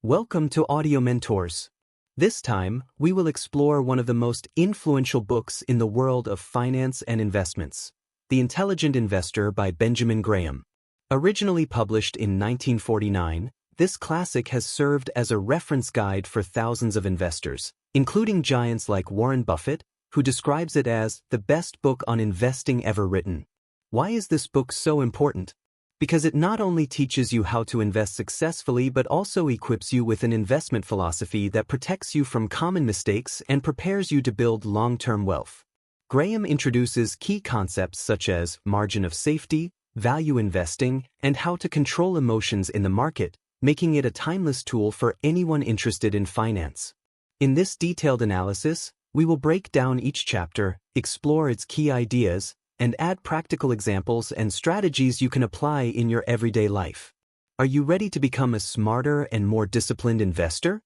Welcome to Audio Mentors. This time, we will explore one of the most influential books in the world of finance and investments, The Intelligent Investor by Benjamin Graham. Originally published in 1949, this classic has served as a reference guide for thousands of investors, including giants like Warren Buffett, who describes it as the best book on investing ever written. Why is this book so important? Because it not only teaches you how to invest successfully but also equips you with an investment philosophy that protects you from common mistakes and prepares you to build long-term wealth. Graham introduces key concepts such as margin of safety, value investing, and how to control emotions in the market, making it a timeless tool for anyone interested in finance. In this detailed analysis, we will break down each chapter, explore its key ideas, and add practical examples and strategies you can apply in your everyday life. Are you ready to become a smarter and more disciplined investor?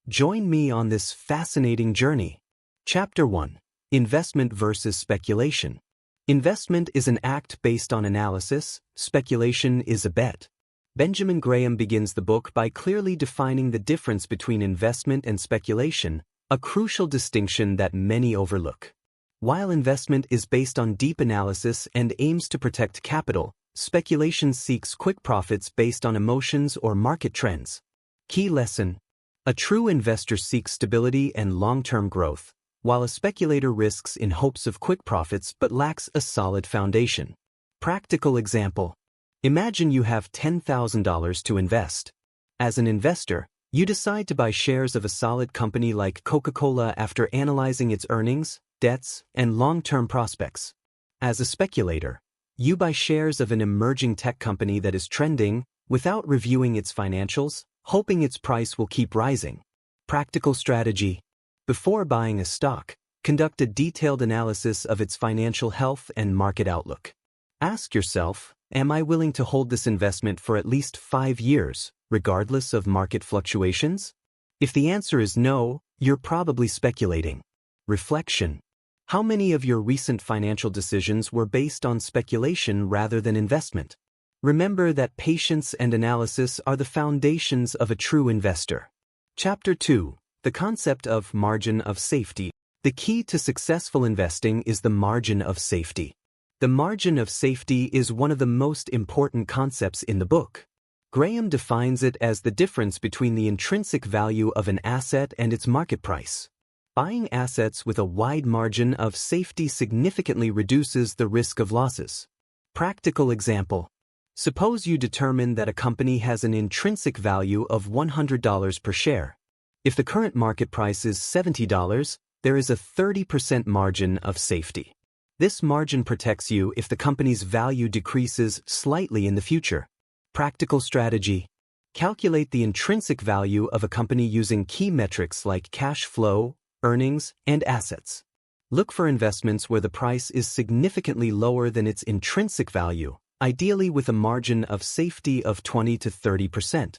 Join me on this fascinating journey. Chapter 1. Investment versus Speculation. Investment is an act based on analysis, speculation is a bet. Benjamin Graham begins the book by clearly defining the difference between investment and speculation, a crucial distinction that many overlook. While investment is based on deep analysis and aims to protect capital, speculation seeks quick profits based on emotions or market trends. Key lesson: a true investor seeks stability and long-term growth, while a speculator risks in hopes of quick profits but lacks a solid foundation. Practical example: imagine you have $10,000 to invest. As an investor, you decide to buy shares of a solid company like Coca-Cola after analyzing its earnings, debts, and long-term prospects. As a speculator, you buy shares of an emerging tech company that is trending without reviewing its financials, hoping its price will keep rising. Practical strategy: before buying a stock, conduct a detailed analysis of its financial health and market outlook. Ask yourself, am I willing to hold this investment for at least 5 years, regardless of market fluctuations? If the answer is no, you're probably speculating. Reflection: how many of your recent financial decisions were based on speculation rather than investment? Remember that patience and analysis are the foundations of a true investor. Chapter 2. The concept of margin of safety. The key to successful investing is the margin of safety. The margin of safety is one of the most important concepts in the book. Graham defines it as the difference between the intrinsic value of an asset and its market price. Buying assets with a wide margin of safety significantly reduces the risk of losses. Practical example: suppose you determine that a company has an intrinsic value of $100 per share. If the current market price is $70, there is a 30% margin of safety. This margin protects you if the company's value decreases slightly in the future. Practical strategy: calculate the intrinsic value of a company using key metrics like cash flow, earnings, and assets. Look for investments where the price is significantly lower than its intrinsic value, ideally with a margin of safety of 20 to 30%.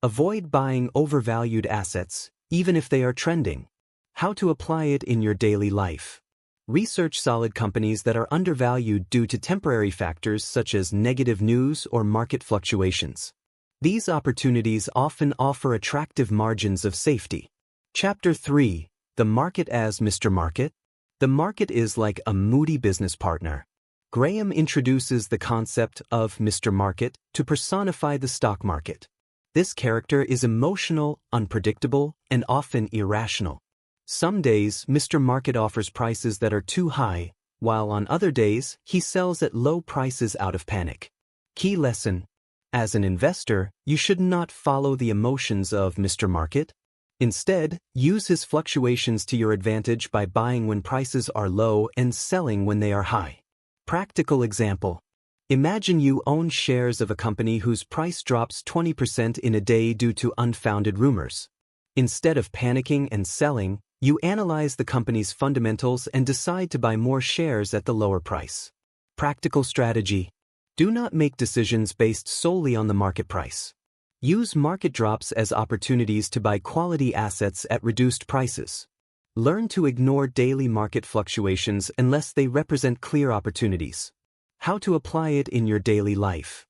Avoid buying overvalued assets, even if they are trending. How to apply it in your daily life. Research solid companies that are undervalued due to temporary factors such as negative news or market fluctuations. These opportunities often offer attractive margins of safety. Chapter 3. The market as Mr. Market. The market is like a moody business partner. Graham introduces the concept of Mr. Market to personify the stock market. This character is emotional, unpredictable, and often irrational. Some days, Mr. Market offers prices that are too high, while on other days, he sells at low prices out of panic. Key lesson: as an investor, you should not follow the emotions of Mr. Market. Instead, use his fluctuations to your advantage by buying when prices are low and selling when they are high. Practical example: imagine you own shares of a company whose price drops 20% in a day due to unfounded rumors. Instead of panicking and selling, you analyze the company's fundamentals and decide to buy more shares at the lower price. Practical strategy: do not make decisions based solely on the market price. Use market drops as opportunities to buy quality assets at reduced prices. Learn to ignore daily market fluctuations unless they represent clear opportunities. How to apply it in your daily life.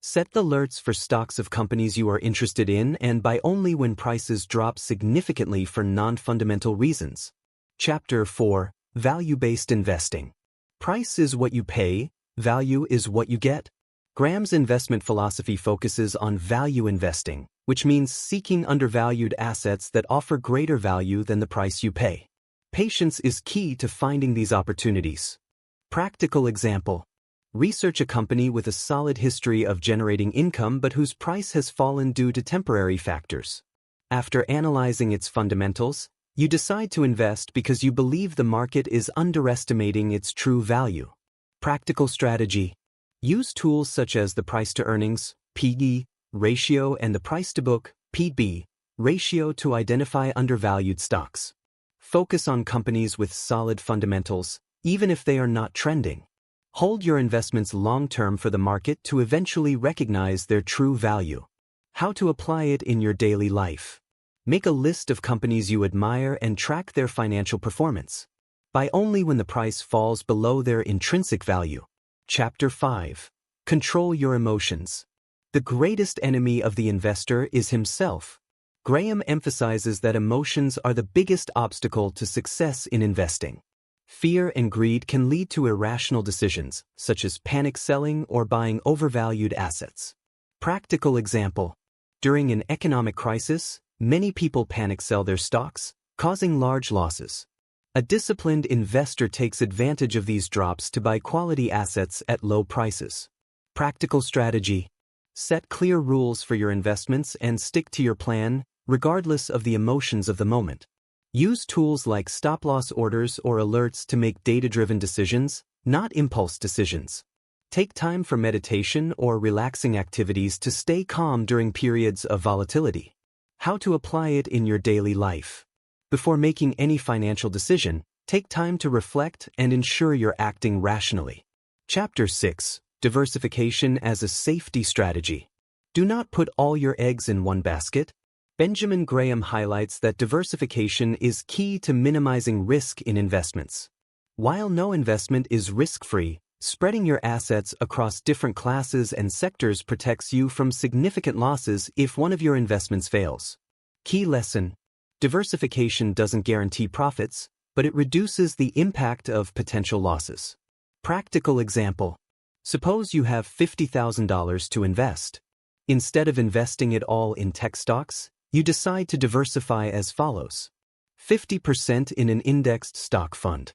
Set the alerts for stocks of companies you are interested in and buy only when prices drop significantly for non-fundamental reasons. Chapter 4. Value-Based Investing. Price is what you pay, value is what you get. Graham's investment philosophy focuses on value investing, which means seeking undervalued assets that offer greater value than the price you pay. Patience is key to finding these opportunities. Practical example. Research a company with a solid history of generating income but whose price has fallen due to temporary factors. After analyzing its fundamentals, you decide to invest because you believe the market is underestimating its true value. Practical strategy. Use tools such as the price-to-earnings (P/E) ratio and the price-to-book (P/B) ratio to identify undervalued stocks. Focus on companies with solid fundamentals, even if they are not trending. Hold your investments long-term for the market to eventually recognize their true value. How to apply it in your daily life. Make a list of companies you admire and track their financial performance. Buy only when the price falls below their intrinsic value. Chapter 5. Control your emotions. The greatest enemy of the investor is himself. Graham emphasizes that emotions are the biggest obstacle to success in investing. Fear and greed can lead to irrational decisions, such as panic selling or buying overvalued assets. Practical example. During an economic crisis, many people panic sell their stocks, causing large losses. A disciplined investor takes advantage of these drops to buy quality assets at low prices. Practical strategy. Set clear rules for your investments and stick to your plan, regardless of the emotions of the moment. Use tools like stop-loss orders or alerts to make data-driven decisions, not impulse decisions. Take time for meditation or relaxing activities to stay calm during periods of volatility. How to apply it in your daily life. Before making any financial decision, take time to reflect and ensure you're acting rationally. Chapter 6. Diversification as a safety strategy. Do not put all your eggs in one basket. Benjamin Graham highlights that diversification is key to minimizing risk in investments. While no investment is risk-free, spreading your assets across different classes and sectors protects you from significant losses if one of your investments fails. Key lesson. Diversification doesn't guarantee profits, but it reduces the impact of potential losses. Practical example. Suppose you have $50,000 to invest. Instead of investing it all in tech stocks, you decide to diversify as follows. 50% in an indexed stock fund,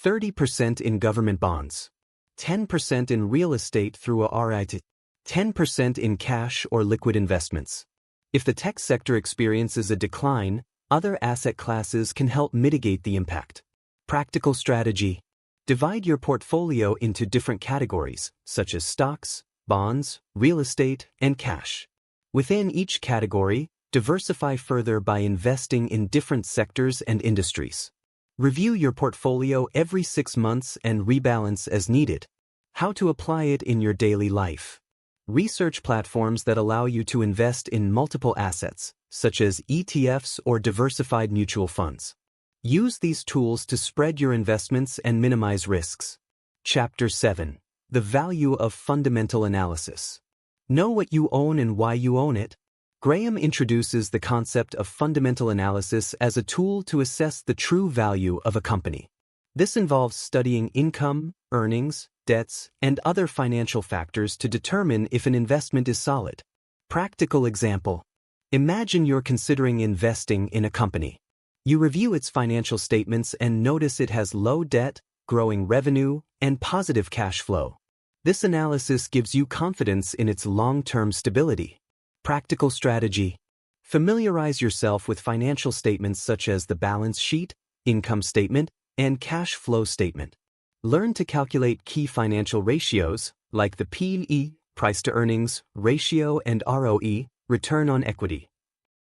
30% in government bonds, 10% in real estate through a REIT, 10% in cash or liquid investments. If the tech sector experiences a decline, other asset classes can help mitigate the impact. Practical strategy. Divide your portfolio into different categories, such as stocks, bonds, real estate, and cash. Within each category, diversify further by investing in different sectors and industries. Review your portfolio every 6 months and rebalance as needed. How to apply it in your daily life. Research platforms that allow you to invest in multiple assets, such as ETFs or diversified mutual funds. Use these tools to spread your investments and minimize risks. Chapter 7. The value of fundamental analysis. Know what you own and why you own it. Graham introduces the concept of fundamental analysis as a tool to assess the true value of a company. This involves studying income, earnings, debts, and other financial factors to determine if an investment is solid. Practical example. Imagine you're considering investing in a company. You review its financial statements and notice it has low debt, growing revenue, and positive cash flow. This analysis gives you confidence in its long-term stability. Practical strategy. Familiarize yourself with financial statements such as the balance sheet, income statement, and cash flow statement. Learn to calculate key financial ratios, like the P/E, price-to-earnings ratio, and ROE, return on equity.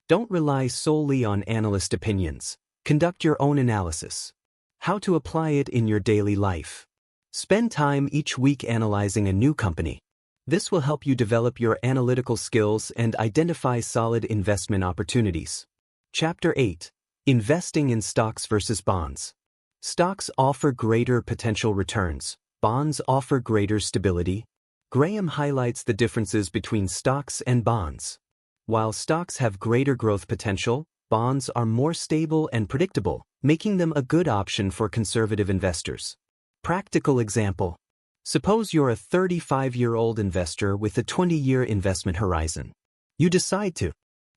Don't rely solely on analyst opinions. Conduct your own analysis. How to apply it in your daily life. Spend time each week analyzing a new company. This will help you develop your analytical skills and identify solid investment opportunities. Chapter 8. Investing in stocks versus bonds. Stocks offer greater potential returns. Bonds offer greater stability. Graham highlights the differences between stocks and bonds. While stocks have greater growth potential, bonds are more stable and predictable, making them a good option for conservative investors. Practical example. Suppose you're a 35-year-old investor with a 20-year investment horizon. You decide to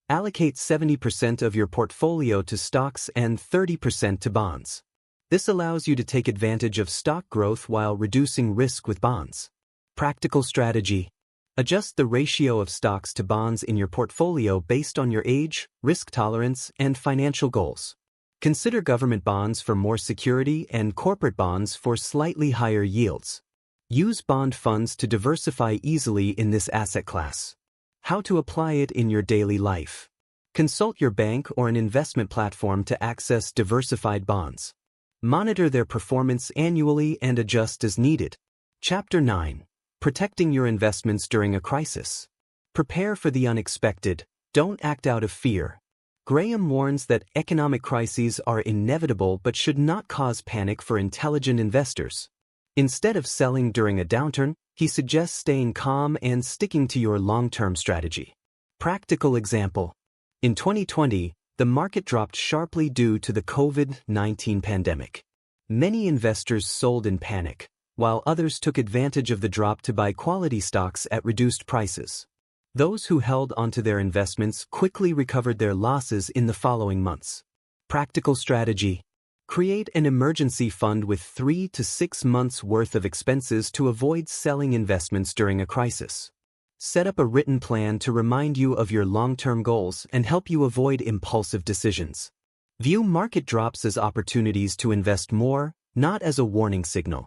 allocate 70% of your portfolio to stocks and 30% to bonds. This allows you to take advantage of stock growth while reducing risk with bonds. Practical strategy. Adjust the ratio of stocks to bonds in your portfolio based on your age, risk tolerance, and financial goals. Consider government bonds for more security and corporate bonds for slightly higher yields. Use bond funds to diversify easily in this asset class. How to apply it in your daily life. Consult your bank or an investment platform to access diversified bonds. Monitor their performance annually and adjust as needed. Chapter 9. Protecting your investments during a crisis. Prepare for the unexpected. Don't act out of fear. Graham warns that economic crises are inevitable but should not cause panic for intelligent investors. Instead of selling during a downturn, he suggests staying calm and sticking to your long-term strategy. Practical example. In 2020, the market dropped sharply due to the COVID-19 pandemic. Many investors sold in panic, while others took advantage of the drop to buy quality stocks at reduced prices. Those who held onto their investments quickly recovered their losses in the following months. Practical strategy. Create an emergency fund with 3 to 6 months' worth of expenses to avoid selling investments during a crisis. Set up a written plan to remind you of your long-term goals and help you avoid impulsive decisions. View market drops as opportunities to invest more, not as a warning signal.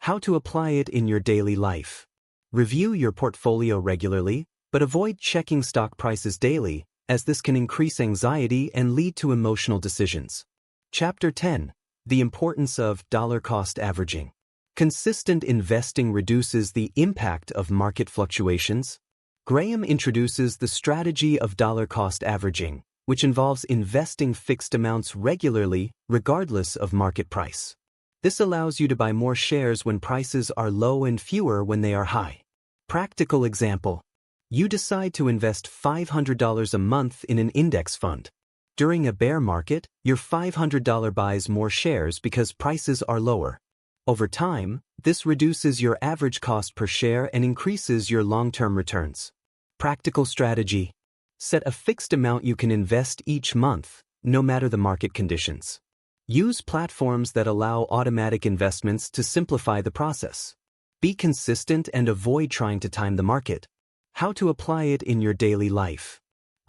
How to apply it in your daily life. Review your portfolio regularly, but avoid checking stock prices daily, as this can increase anxiety and lead to emotional decisions. Chapter 10. The importance of dollar-cost averaging. Consistent investing reduces the impact of market fluctuations. Graham introduces the strategy of dollar-cost averaging, which involves investing fixed amounts regularly, regardless of market price. This allows you to buy more shares when prices are low and fewer when they are high. Practical example. You decide to invest $500 a month in an index fund. During a bear market, your $500 buys more shares because prices are lower. Over time, this reduces your average cost per share and increases your long-term returns. Practical strategy. Set a fixed amount you can invest each month, no matter the market conditions. Use platforms that allow automatic investments to simplify the process. Be consistent and avoid trying to time the market. How to apply it in your daily life.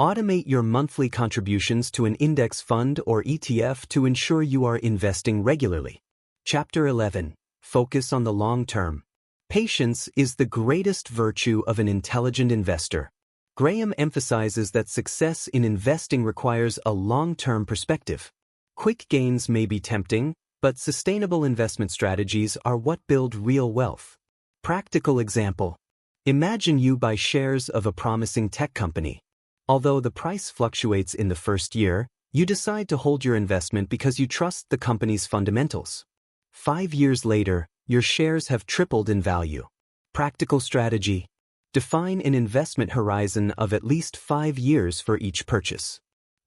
Automate your monthly contributions to an index fund or ETF to ensure you are investing regularly. Chapter 11. Focus on the long term. Patience is the greatest virtue of an intelligent investor. Graham emphasizes that success in investing requires a long-term perspective. Quick gains may be tempting, but sustainable investment strategies are what build real wealth. Practical example. Imagine you buy shares of a promising tech company. Although the price fluctuates in the first year, you decide to hold your investment because you trust the company's fundamentals. 5 years later, your shares have tripled in value. Practical strategy. Define an investment horizon of at least 5 years for each purchase.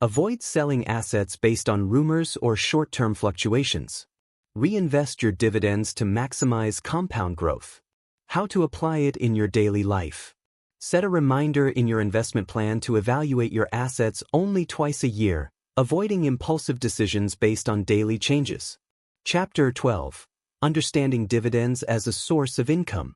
Avoid selling assets based on rumors or short-term fluctuations. Reinvest your dividends to maximize compound growth. How to apply it in your daily life. Set a reminder in your investment plan to evaluate your assets only twice a year, avoiding impulsive decisions based on daily changes. Chapter 12. Understanding dividends as a source of income.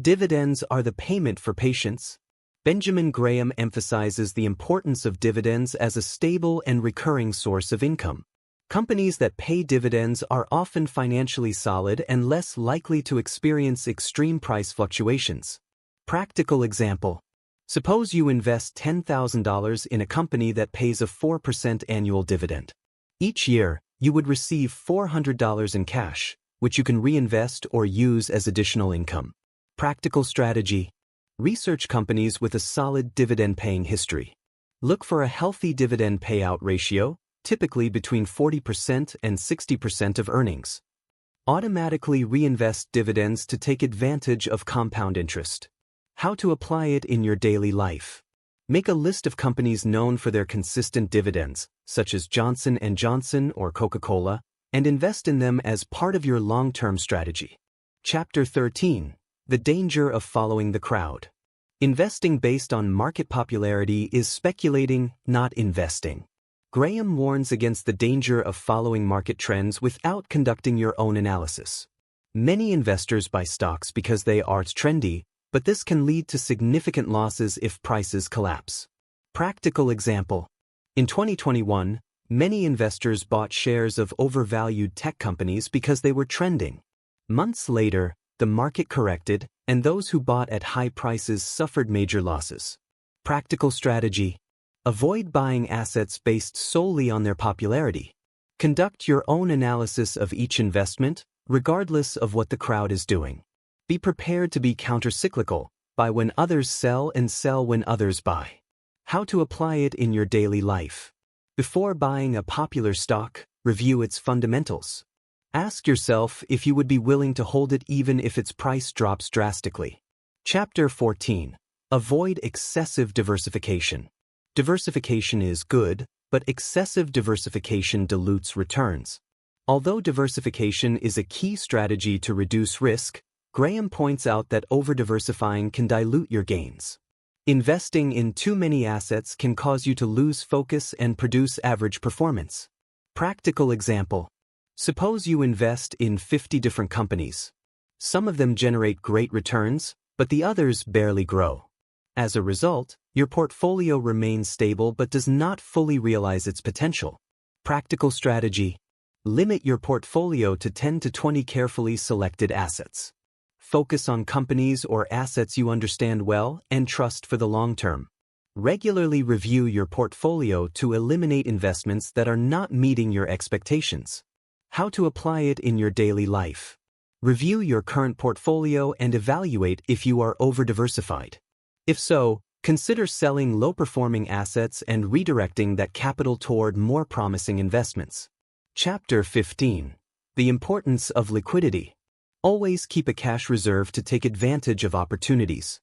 Dividends are the payment for patience. Benjamin Graham emphasizes the importance of dividends as a stable and recurring source of income. Companies that pay dividends are often financially solid and less likely to experience extreme price fluctuations. Practical example. Suppose you invest $10,000 in a company that pays a 4% annual dividend. Each year, you would receive $400 in cash, which you can reinvest or use as additional income. Practical strategy. Research companies with a solid dividend-paying history. Look for a healthy dividend payout ratio, typically between 40% and 60% of earnings. Automatically reinvest dividends to take advantage of compound interest. How to apply it in your daily life. Make a list of companies known for their consistent dividends, such as Johnson & Johnson or Coca-Cola, and invest in them as part of your long-term strategy. Chapter 13. The Danger of Following the Crowd. Investing based on market popularity is speculating, not investing. Graham warns against the danger of following market trends without conducting your own analysis. Many investors buy stocks because they are trendy, but this can lead to significant losses if prices collapse. Practical example. In 2021, many investors bought shares of overvalued tech companies because they were trending. Months later, the market corrected, and those who bought at high prices suffered major losses. Practical strategy. Avoid buying assets based solely on their popularity. Conduct your own analysis of each investment, regardless of what the crowd is doing. Be prepared to be countercyclical, buy when others sell and sell when others buy. How to apply it in your daily life. Before buying a popular stock, review its fundamentals. Ask yourself if you would be willing to hold it even if its price drops drastically. Chapter 14. Avoid excessive diversification. Diversification is good, but excessive diversification dilutes returns. Although diversification is a key strategy to reduce risk, Graham points out that over-diversifying can dilute your gains. Investing in too many assets can cause you to lose focus and produce average performance. Practical example. Suppose you invest in 50 different companies. Some of them generate great returns, but the others barely grow. As a result, your portfolio remains stable but does not fully realize its potential. Practical strategy. Limit your portfolio to 10 to 20 carefully selected assets. Focus on companies or assets you understand well and trust for the long term. Regularly review your portfolio to eliminate investments that are not meeting your expectations. How to apply it in your daily life. Review your current portfolio and evaluate if you are over-diversified. If so, consider selling low-performing assets and redirecting that capital toward more promising investments. Chapter 15. The Importance of Liquidity. Always keep a cash reserve to take advantage of opportunities.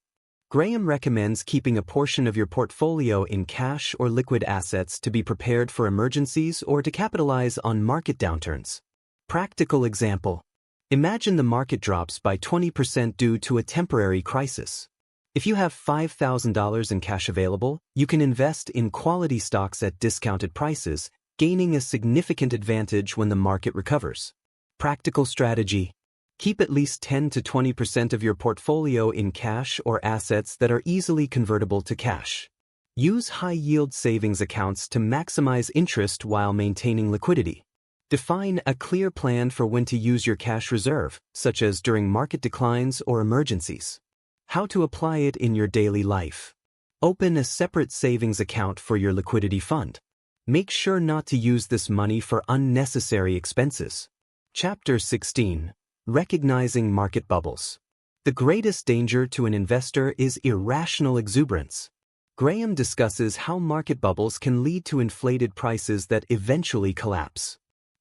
Graham recommends keeping a portion of your portfolio in cash or liquid assets to be prepared for emergencies or to capitalize on market downturns. Practical example. Imagine the market drops by 20% due to a temporary crisis. If you have $5,000 in cash available, you can invest in quality stocks at discounted prices, gaining a significant advantage when the market recovers. Practical strategy. Keep at least 10 to 20% of your portfolio in cash or assets that are easily convertible to cash. Use high-yield savings accounts to maximize interest while maintaining liquidity. Define a clear plan for when to use your cash reserve, such as during market declines or emergencies. How to apply it in your daily life. Open a separate savings account for your liquidity fund. Make sure not to use this money for unnecessary expenses. Chapter 16. Recognizing market bubbles. The greatest danger to an investor is irrational exuberance. Graham discusses how market bubbles can lead to inflated prices that eventually collapse.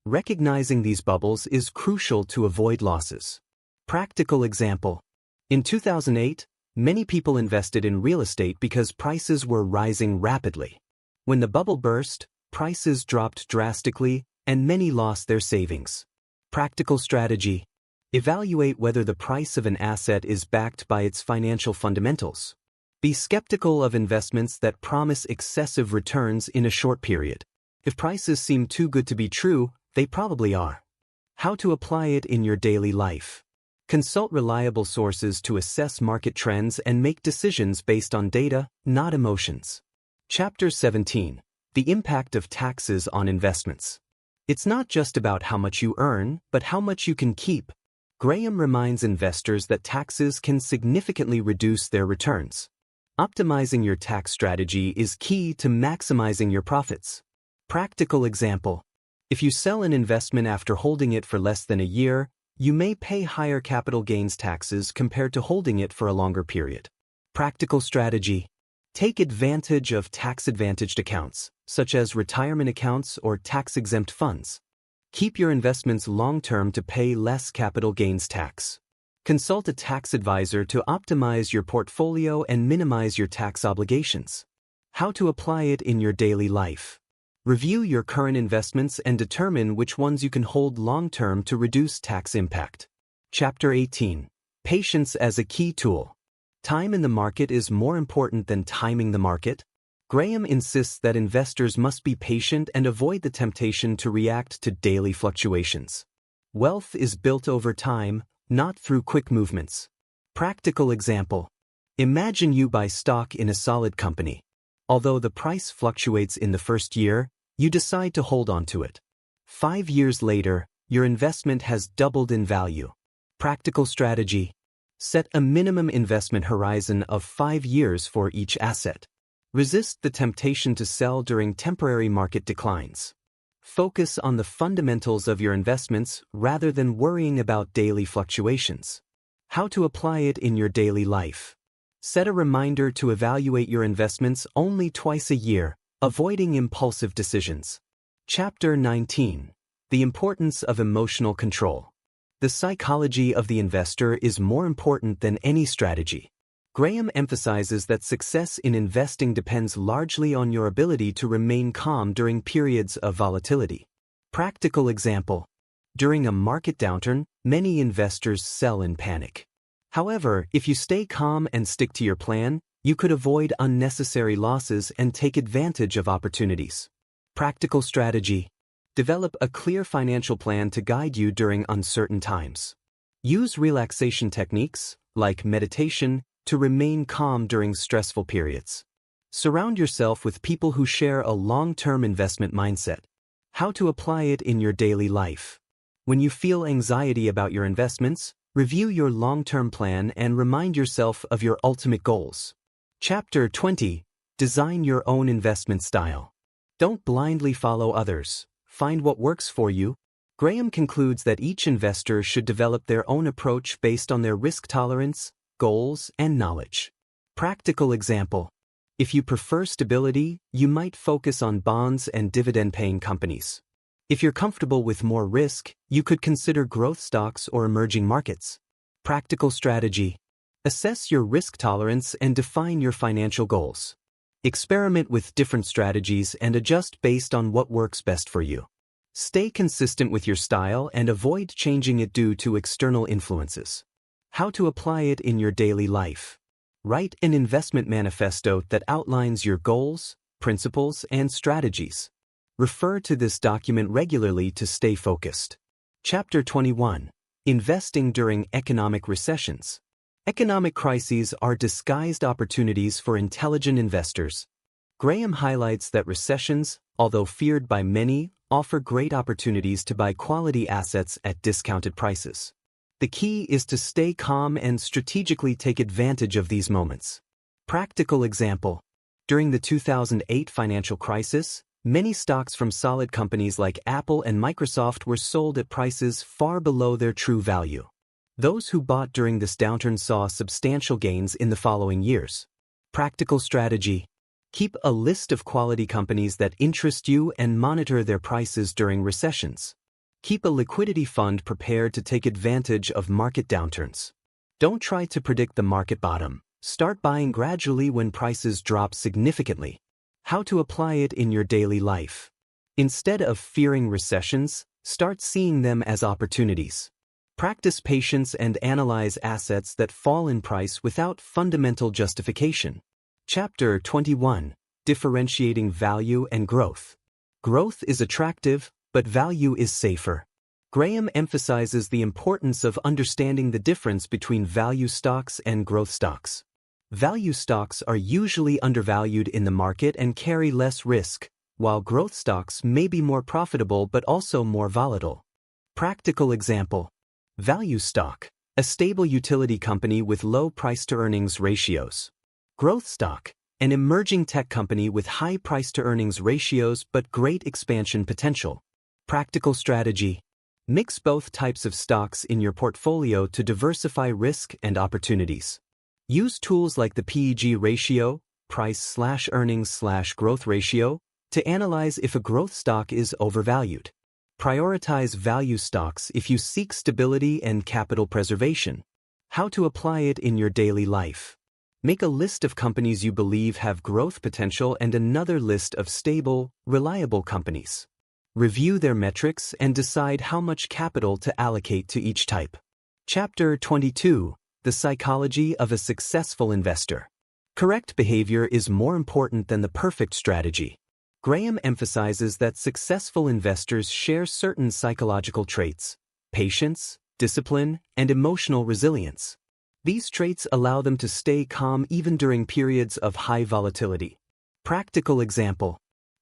Recognizing these bubbles is crucial to avoid losses. Practical example. In 2008, many people invested in real estate because prices were rising rapidly. When the bubble burst, prices dropped drastically, and many lost their savings. Practical strategy. Evaluate whether the price of an asset is backed by its financial fundamentals. Be skeptical of investments that promise excessive returns in a short period. If prices seem too good to be true, they probably are. How to apply it in your daily life. Consult reliable sources to assess market trends and make decisions based on data, not emotions. Chapter 17. The Impact of Taxes on Investments. It's not just about how much you earn, but how much you can keep. Graham reminds investors that taxes can significantly reduce their returns. Optimizing your tax strategy is key to maximizing your profits. Practical example. If you sell an investment after holding it for less than a year, you may pay higher capital gains taxes compared to holding it for a longer period. Practical strategy. Take advantage of tax-advantaged accounts, such as retirement accounts or tax-exempt funds. Keep your investments long-term to pay less capital gains tax. Consult a tax advisor to optimize your portfolio and minimize your tax obligations. How to apply it in your daily life. Review your current investments and determine which ones you can hold long-term to reduce tax impact. Chapter 18. Patience as a key tool. Time in the market is more important than timing the market. Graham insists that investors must be patient and avoid the temptation to react to daily fluctuations. Wealth is built over time, not through quick movements. Practical example. Imagine you buy stock in a solid company. Although the price fluctuates in the first year, you decide to hold on to it. 5 years later, your investment has doubled in value. Practical strategy. Set a minimum investment horizon of 5 years for each asset. Resist the temptation to sell during temporary market declines. Focus on the fundamentals of your investments rather than worrying about daily fluctuations. How to apply it in your daily life. Set a reminder to evaluate your investments only twice a year, avoiding impulsive decisions. Chapter 19. The importance of emotional control. The psychology of the investor is more important than any strategy. Graham emphasizes that success in investing depends largely on your ability to remain calm during periods of volatility. Practical example. During a market downturn, many investors sell in panic. However, if you stay calm and stick to your plan, you could avoid unnecessary losses and take advantage of opportunities. Practical strategy. Develop a clear financial plan to guide you during uncertain times. Use relaxation techniques, like meditation, to remain calm during stressful periods. Surround yourself with people who share a long-term investment mindset. How to apply it in your daily life. When you feel anxiety about your investments, review your long-term plan and remind yourself of your ultimate goals. Chapter 20. Design your own investment style. Don't blindly follow others. Find what works for you. Graham concludes that each investor should develop their own approach based on their risk tolerance, goals, and knowledge. Practical example. If you prefer stability, you might focus on bonds and dividend-paying companies. If you're comfortable with more risk, you could consider growth stocks or emerging markets. Practical strategy. Assess your risk tolerance and define your financial goals. Experiment with different strategies and adjust based on what works best for you. Stay consistent with your style and avoid changing it due to external influences. How to apply it in your daily life. Write an investment manifesto that outlines your goals, principles, and strategies. Refer to this document regularly to stay focused. Chapter 21. Investing during economic recessions. Economic crises are disguised opportunities for intelligent investors. Graham highlights that recessions, although feared by many, offer great opportunities to buy quality assets at discounted prices. The key is to stay calm and strategically take advantage of these moments. Practical example. During the 2008 financial crisis, many stocks from solid companies like Apple and Microsoft were sold at prices far below their true value. Those who bought during this downturn saw substantial gains in the following years. Practical strategy. Keep a list of quality companies that interest you and monitor their prices during recessions. Keep a liquidity fund prepared to take advantage of market downturns. Don't try to predict the market bottom. Start buying gradually when prices drop significantly. How to apply it in your daily life. Instead of fearing recessions, start seeing them as opportunities. Practice patience and analyze assets that fall in price without fundamental justification. Chapter 21. Differentiating value and growth. Growth is attractive, but value is safer. Graham emphasizes the importance of understanding the difference between value stocks and growth stocks. Value stocks are usually undervalued in the market and carry less risk, while growth stocks may be more profitable but also more volatile. Practical example. Value stock, a stable utility company with low price-to-earnings ratios. Growth stock, an emerging tech company with high price-to-earnings ratios but great expansion potential. Practical strategy. Mix both types of stocks in your portfolio to diversify risk and opportunities. Use tools like the PEG ratio, price/earnings/growth ratio, to analyze if a growth stock is overvalued. Prioritize value stocks if you seek stability and capital preservation. How to apply it in your daily life. Make a list of companies you believe have growth potential and another list of stable, reliable companies. Review their metrics and decide how much capital to allocate to each type. Chapter 22. The Psychology of a Successful Investor. Correct behavior is more important than the perfect strategy. Graham emphasizes that successful investors share certain psychological traits: patience, discipline, and emotional resilience. These traits allow them to stay calm even during periods of high volatility. Practical example.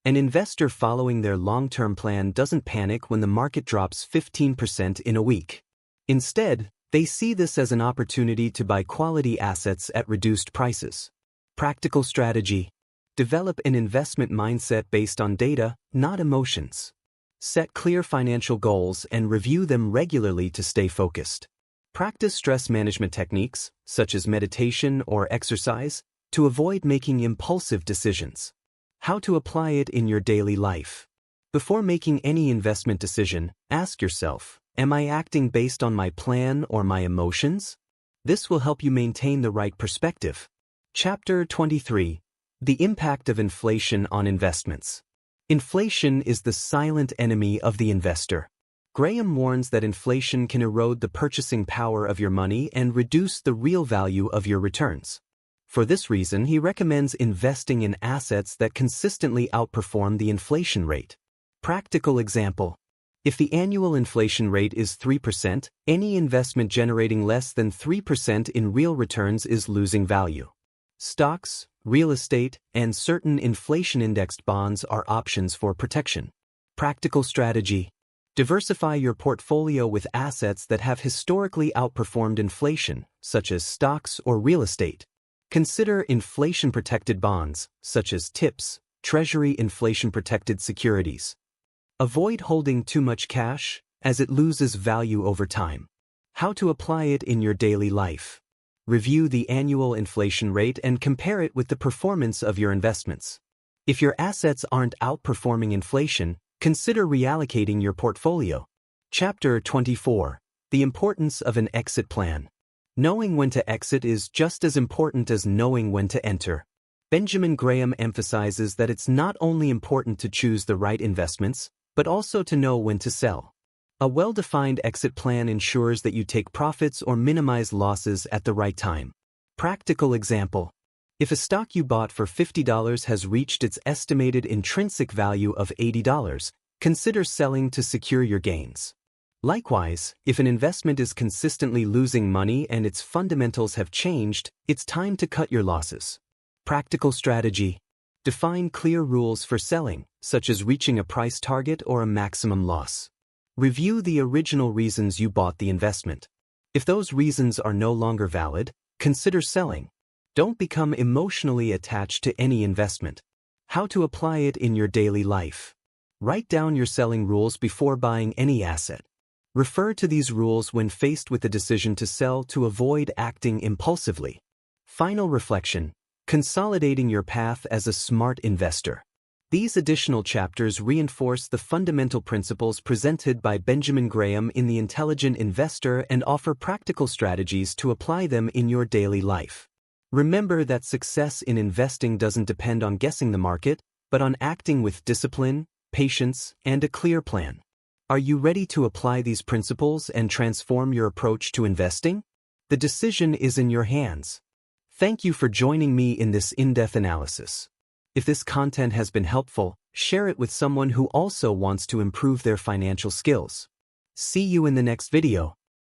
An investor following their long-term plan doesn't panic when the market drops 15% in a week. Instead, they see this as an opportunity to buy quality assets at reduced prices. Practical strategy. Develop an investment mindset based on data, not emotions. Set clear financial goals and review them regularly to stay focused. Practice stress management techniques, such as meditation or exercise, to avoid making impulsive decisions. How to apply it in your daily life. Before making any investment decision, ask yourself, am I acting based on my plan or my emotions? This will help you maintain the right perspective. Chapter 23. The Impact of Inflation on Investments. Inflation is the silent enemy of the investor. Graham warns that inflation can erode the purchasing power of your money and reduce the real value of your returns. For this reason, he recommends investing in assets that consistently outperform the inflation rate. Practical example. If the annual inflation rate is 3%, any investment generating less than 3% in real returns is losing value. Stocks, real estate, and certain inflation-indexed bonds are options for protection. Practical strategy. Diversify your portfolio with assets that have historically outperformed inflation, such as stocks or real estate. Consider inflation-protected bonds, such as TIPS, Treasury inflation-protected securities. Avoid holding too much cash, as it loses value over time. How to apply it in your daily life. Review the annual inflation rate and compare it with the performance of your investments. If your assets aren't outperforming inflation, consider reallocating your portfolio. Chapter 24. The Importance of an Exit Plan. Knowing when to exit is just as important as knowing when to enter. Benjamin Graham emphasizes that it's not only important to choose the right investments, but also to know when to sell. A well-defined exit plan ensures that you take profits or minimize losses at the right time. Practical example. If a stock you bought for $50 has reached its estimated intrinsic value of $80, consider selling to secure your gains. Likewise, if an investment is consistently losing money and its fundamentals have changed, it's time to cut your losses. Practical strategy. Define clear rules for selling, such as reaching a price target or a maximum loss. Review the original reasons you bought the investment. If those reasons are no longer valid, consider selling. Don't become emotionally attached to any investment. How to apply it in your daily life. Write down your selling rules before buying any asset. Refer to these rules when faced with the decision to sell to avoid acting impulsively. Final reflection. Consolidating your path as a smart investor. These additional chapters reinforce the fundamental principles presented by Benjamin Graham in The Intelligent Investor and offer practical strategies to apply them in your daily life. Remember that success in investing doesn't depend on guessing the market, but on acting with discipline, patience, and a clear plan. Are you ready to apply these principles and transform your approach to investing? The decision is in your hands. Thank you for joining me in this in-depth analysis. If this content has been helpful, share it with someone who also wants to improve their financial skills. See you in the next video.